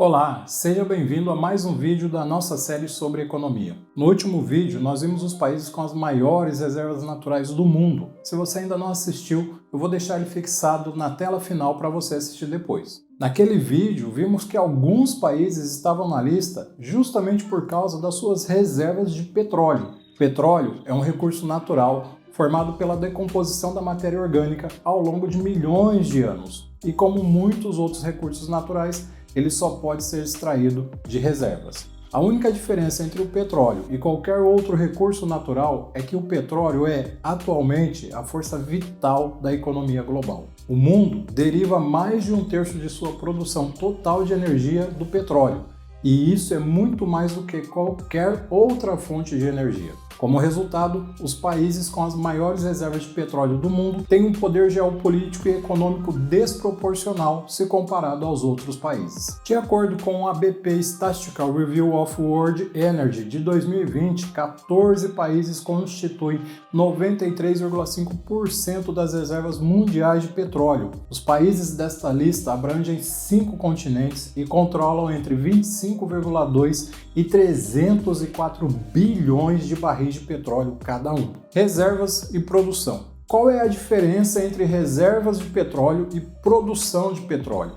Olá, seja bem-vindo a mais um vídeo da nossa série sobre economia. No último vídeo, nós vimos os países com as maiores reservas naturais do mundo. Se você ainda não assistiu, eu vou deixar ele fixado na tela final para você assistir depois. Naquele vídeo, vimos que alguns países estavam na lista justamente por causa das suas reservas de petróleo. Petróleo é um recurso natural formado pela decomposição da matéria orgânica ao longo de milhões de anos. E como muitos outros recursos naturais, ele só pode ser extraído de reservas. A única diferença entre o petróleo e qualquer outro recurso natural é que o petróleo é, atualmente, a força vital da economia global. O mundo deriva mais de 1/3 de sua produção total de energia do petróleo, e isso é muito mais do que qualquer outra fonte de energia. Como resultado, os países com as maiores reservas de petróleo do mundo têm um poder geopolítico e econômico desproporcional se comparado aos outros países. De acordo com a BP Statistical Review of World Energy de 2020, 14 países constituem 93,5% das reservas mundiais de petróleo. Os países desta lista abrangem 5 continentes e controlam entre 25,2 e 304 bilhões de barris de petróleo cada um. Reservas e produção. Qual é a diferença entre reservas de petróleo e produção de petróleo?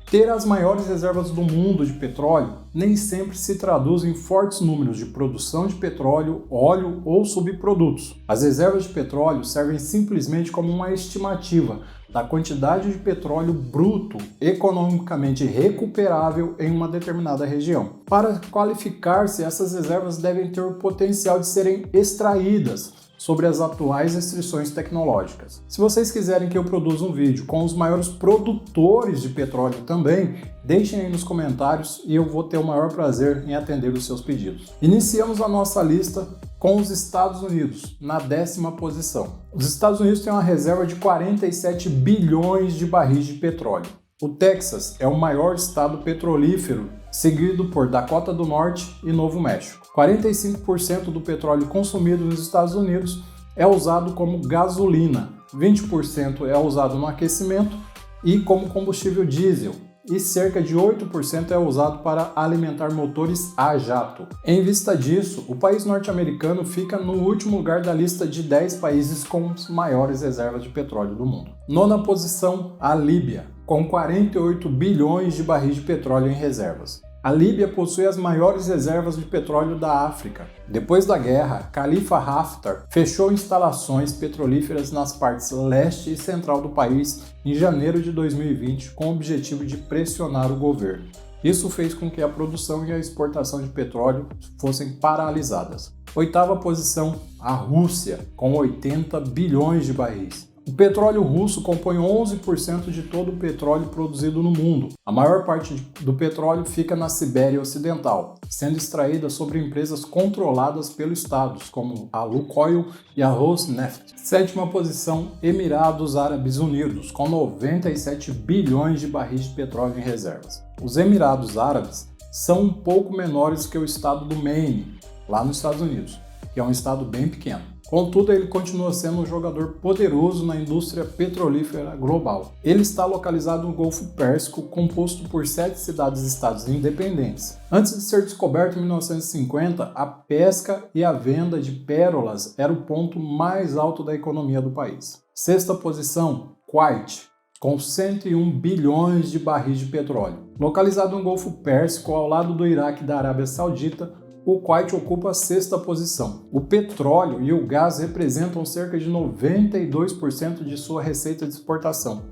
Ter as maiores reservas do mundo de petróleo nem sempre se traduz em fortes números de produção de petróleo, óleo ou subprodutos. As reservas de petróleo servem simplesmente como uma estimativa da quantidade de petróleo bruto economicamente recuperável em uma determinada região. Para qualificar-se, essas reservas devem ter o potencial de serem extraídas sobre as atuais restrições tecnológicas. Se vocês quiserem que eu produza um vídeo com os maiores produtores de petróleo também, deixem aí nos comentários e eu vou ter o maior prazer em atender os seus pedidos. Iniciamos a nossa lista com os Estados Unidos, na 10ª posição. Os Estados Unidos têm uma reserva de 47 bilhões de barris de petróleo. O Texas é o maior estado petrolífero, seguido por Dakota do Norte e Novo México. 45% do petróleo consumido nos Estados Unidos é usado como gasolina, 20% é usado no aquecimento e como combustível diesel, e cerca de 8% é usado para alimentar motores a jato. Em vista disso, o país norte-americano fica no último lugar da lista de 10 países com as maiores reservas de petróleo do mundo. 9ª posição, a Líbia, com 48 bilhões de barris de petróleo em reservas. A Líbia possui as maiores reservas de petróleo da África. Depois da guerra, Khalifa Haftar fechou instalações petrolíferas nas partes leste e central do país em janeiro de 2020 com o objetivo de pressionar o governo. Isso fez com que a produção e a exportação de petróleo fossem paralisadas. 8ª posição, a Rússia, com 80 bilhões de barris. O petróleo russo compõe 11% de todo o petróleo produzido no mundo. A maior parte do petróleo fica na Sibéria Ocidental, sendo extraída sobre empresas controladas pelos estados, como a Lukoil e a Rosneft. 7ª posição, Emirados Árabes Unidos, com 97 bilhões de barris de petróleo em reservas. Os Emirados Árabes são um pouco menores que o estado do Maine, lá nos Estados Unidos, que é um estado bem pequeno. Contudo, ele continua sendo um jogador poderoso na indústria petrolífera global. Ele está localizado no Golfo Pérsico, composto por 7 cidades-estados independentes. Antes de ser descoberto em 1950, a pesca e a venda de pérolas era o ponto mais alto da economia do país. 6ª posição, Kuwait, com 101 bilhões de barris de petróleo. Localizado no Golfo Pérsico, ao lado do Iraque e da Arábia Saudita, o Kuwait ocupa a 6ª posição. O petróleo e o gás representam cerca de 92% de sua receita de exportação.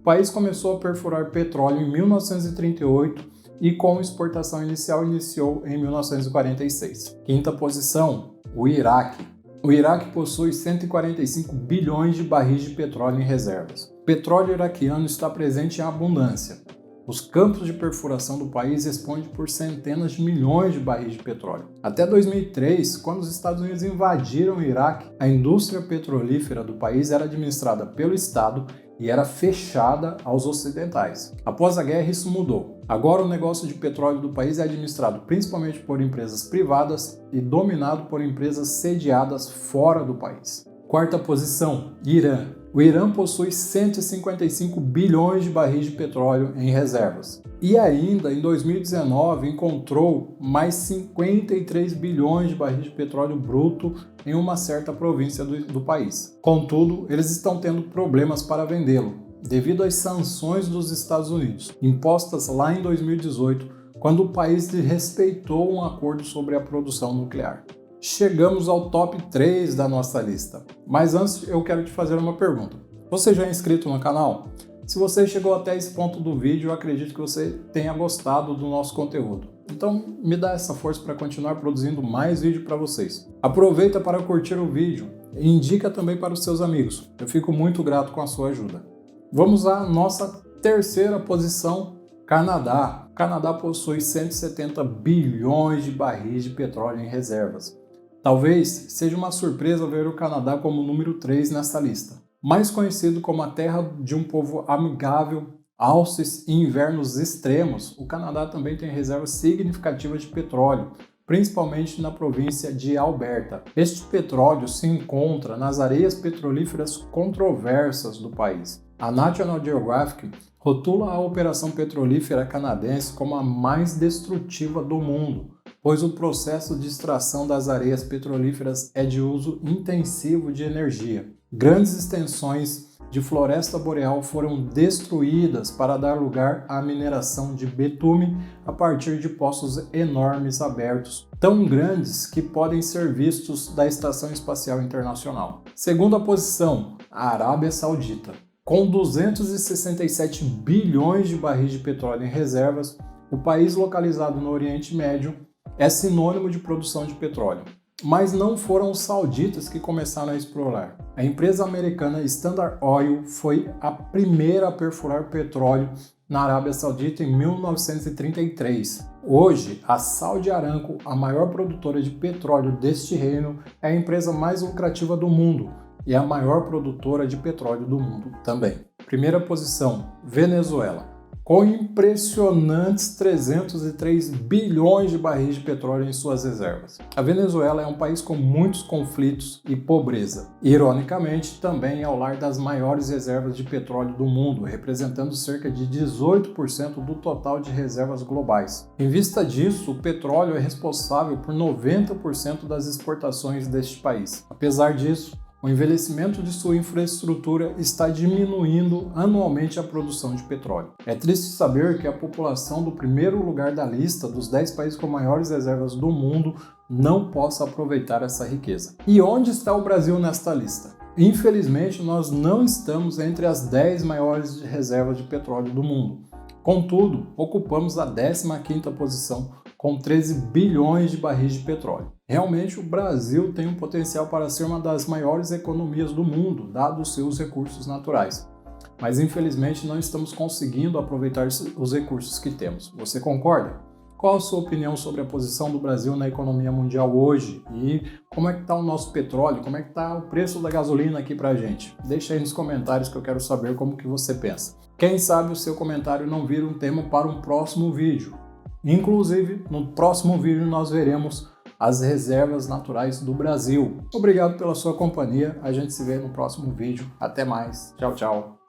O país começou a perfurar petróleo em 1938 e com exportação inicial iniciou em 1946. 5ª posição, o Iraque. O Iraque possui 145 bilhões de barris de petróleo em reservas. O petróleo iraquiano está presente em abundância. Os campos de perfuração do país respondem por centenas de milhões de barris de petróleo. Até 2003, quando os Estados Unidos invadiram o Iraque, a indústria petrolífera do país era administrada pelo Estado e era fechada aos ocidentais. Após a guerra, isso mudou. Agora, o negócio de petróleo do país é administrado principalmente por empresas privadas e dominado por empresas sediadas fora do país. 4ª posição, Irã. O Irã possui 155 bilhões de barris de petróleo em reservas. E ainda, em 2019, encontrou mais 53 bilhões de barris de petróleo bruto em uma certa província do país. Contudo, eles estão tendo problemas para vendê-lo, devido às sanções dos Estados Unidos, impostas lá em 2018, quando o país desrespeitou um acordo sobre a produção nuclear. Chegamos ao top 3 da nossa lista. Mas antes eu quero te fazer uma pergunta. Você já é inscrito no canal? Se você chegou até esse ponto do vídeo, eu acredito que você tenha gostado do nosso conteúdo. Então me dá essa força para continuar produzindo mais vídeo para vocês. Aproveita para curtir o vídeo e indica também para os seus amigos. Eu fico muito grato com a sua ajuda. Vamos à nossa terceira posição, Canadá. O Canadá possui 170 bilhões de barris de petróleo em reservas. Talvez seja uma surpresa ver o Canadá como número 3 nessa lista. Mais conhecido como a terra de um povo amigável, alces e invernos extremos, o Canadá também tem reservas significativas de petróleo, principalmente na província de Alberta. Este petróleo se encontra nas areias petrolíferas controversas do país. A National Geographic rotula a operação petrolífera canadense como a mais destrutiva do mundo, pois o processo de extração das areias petrolíferas é de uso intensivo de energia. Grandes extensões de floresta boreal foram destruídas para dar lugar à mineração de betume a partir de poços enormes abertos, tão grandes que podem ser vistos da Estação Espacial Internacional. Segunda posição, a Arábia Saudita. Com 267 bilhões de barris de petróleo em reservas, o país localizado no Oriente Médio é sinônimo de produção de petróleo. Mas não foram os sauditas que começaram a explorar. A empresa americana Standard Oil foi a primeira a perfurar petróleo na Arábia Saudita em 1933. Hoje, a Saudi Aramco, a maior produtora de petróleo deste reino, é a empresa mais lucrativa do mundo e a maior produtora de petróleo do mundo também. Primeira posição, Venezuela. Com impressionantes 303 bilhões de barris de petróleo em suas reservas. A Venezuela é um país com muitos conflitos e pobreza. Ironicamente, também é o lar das maiores reservas de petróleo do mundo, representando cerca de 18% do total de reservas globais. Em vista disso, o petróleo é responsável por 90% das exportações deste país. Apesar disso, o envelhecimento de sua infraestrutura está diminuindo anualmente a produção de petróleo. É triste saber que a população do primeiro lugar da lista dos 10 países com maiores reservas do mundo não possa aproveitar essa riqueza. E onde está o Brasil nesta lista? Infelizmente, nós não estamos entre as 10 maiores reservas de petróleo do mundo. Contudo, ocupamos a 15ª posição com 13 bilhões de barris de petróleo. Realmente, o Brasil tem um potencial para ser uma das maiores economias do mundo, dados seus recursos naturais. Mas, infelizmente, não estamos conseguindo aproveitar os recursos que temos. Você concorda? Qual a sua opinião sobre a posição do Brasil na economia mundial hoje? E como é que está o nosso petróleo? Como é que está o preço da gasolina aqui pra gente? Deixa aí nos comentários que eu quero saber como que você pensa. Quem sabe o seu comentário não vira um tema para um próximo vídeo. Inclusive, no próximo vídeo nós veremos as reservas naturais do Brasil. Obrigado pela sua companhia, a gente se vê no próximo vídeo. Até mais, tchau, tchau.